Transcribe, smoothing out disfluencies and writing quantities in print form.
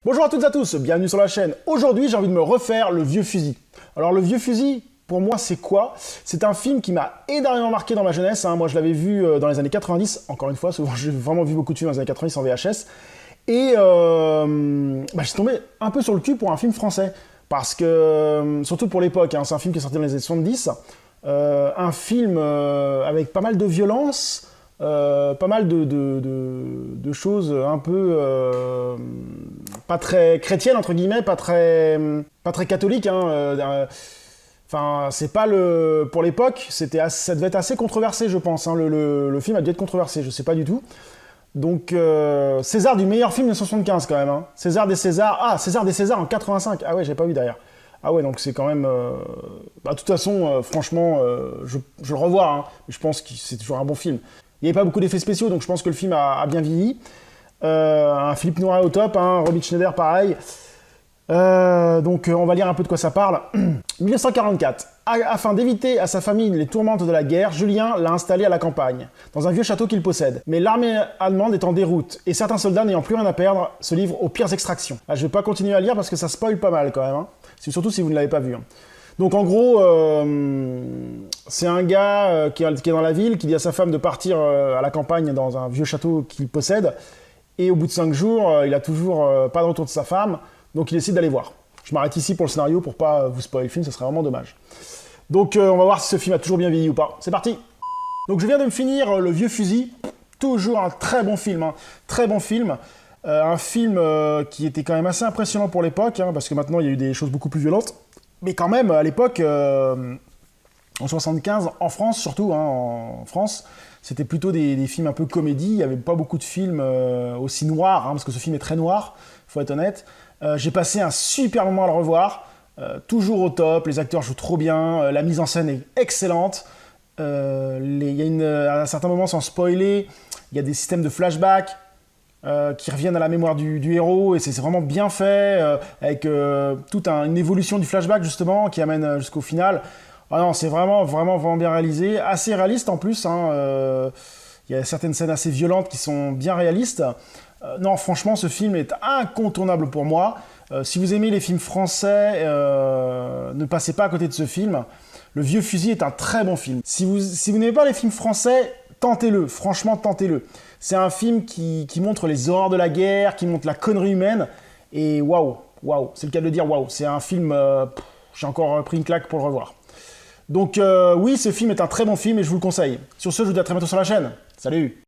Bonjour à toutes et à tous, bienvenue sur la chaîne. Aujourd'hui, j'ai envie de me refaire Le Vieux Fusil. Alors, Le Vieux Fusil, pour moi, c'est quoi? C'est un film qui m'a énormément marqué dans ma jeunesse. Moi, je l'avais vu dans les années 90. Encore une fois, souvent, j'ai vraiment vu beaucoup de films dans les années 90 en VHS. Et je suis tombé un peu sur le cul pour un film français. Parce que, surtout pour l'époque, c'est un film qui est sorti dans les années 70. Un film avec pas mal de violence, pas mal de choses un peu pas très chrétiennes entre guillemets, pas très catholiques. Enfin, c'est pas le pour l'époque, ça devait être assez controversé, je pense. Le film a dû être controversé, je sais pas du tout. Donc César du meilleur film de 1975 quand même. César des Césars, César des Césars en 85. Ah ouais, j'ai pas vu derrière. Ah ouais, donc c'est quand même... de toute façon, franchement, je le revois, mais je pense que c'est toujours un bon film. Il n'y avait pas beaucoup d'effets spéciaux, donc je pense que le film a bien vieilli. Un Philippe Noiret au top, Romy Schneider pareil. Donc on va lire un peu de quoi ça parle. 1944. Afin d'éviter à sa famille les tourmentes de la guerre, Julien l'a installé à la campagne, dans un vieux château qu'il possède. Mais l'armée allemande est en déroute, et certains soldats n'ayant plus rien à perdre se livrent aux pires extractions. Je vais pas continuer à lire parce que ça spoil pas mal quand même, surtout si vous ne l'avez pas vu. Donc en gros, c'est un gars qui est dans la ville, qui dit à sa femme de partir à la campagne dans un vieux château qu'il possède, et au bout de 5 jours, il a toujours pas de retour de sa femme, donc il décide d'aller voir. Je m'arrête ici pour le scénario pour pas vous spoiler le film, ça serait vraiment dommage. Donc on va voir si ce film a toujours bien vieilli ou pas. C'est parti. Donc je viens de me finir Le Vieux Fusil, toujours un très bon film, très bon film. Un film qui était quand même assez impressionnant pour l'époque, parce que maintenant il y a eu des choses beaucoup plus violentes. Mais quand même, à l'époque, en 75, en France surtout, en France, c'était plutôt des films un peu comédie. Il n'y avait pas beaucoup de films aussi noirs, parce que ce film est très noir, il faut être honnête. J'ai passé un super moment à le revoir, toujours au top, les acteurs jouent trop bien, la mise en scène est excellente. À un certain moment, sans spoiler, il y a des systèmes de flashback qui reviennent à la mémoire du héros, et c'est vraiment bien fait, avec toute une évolution du flashback justement, qui amène jusqu'au final. Ah non, c'est vraiment bien réalisé, assez réaliste en plus, il y a certaines scènes assez violentes qui sont bien réalistes. Non, franchement, ce film est incontournable pour moi. Si vous aimez les films français, ne passez pas à côté de ce film. Le Vieux Fusil est un très bon film. Si vous n'aimez pas les films français, tentez-le, franchement, tentez-le. C'est un film qui montre les horreurs de la guerre, qui montre la connerie humaine, et waouh, c'est le cas de le dire, waouh. C'est un film, j'ai encore pris une claque pour le revoir. Donc oui, ce film est un très bon film et je vous le conseille. Sur ce, je vous dis à très bientôt sur la chaîne. Salut!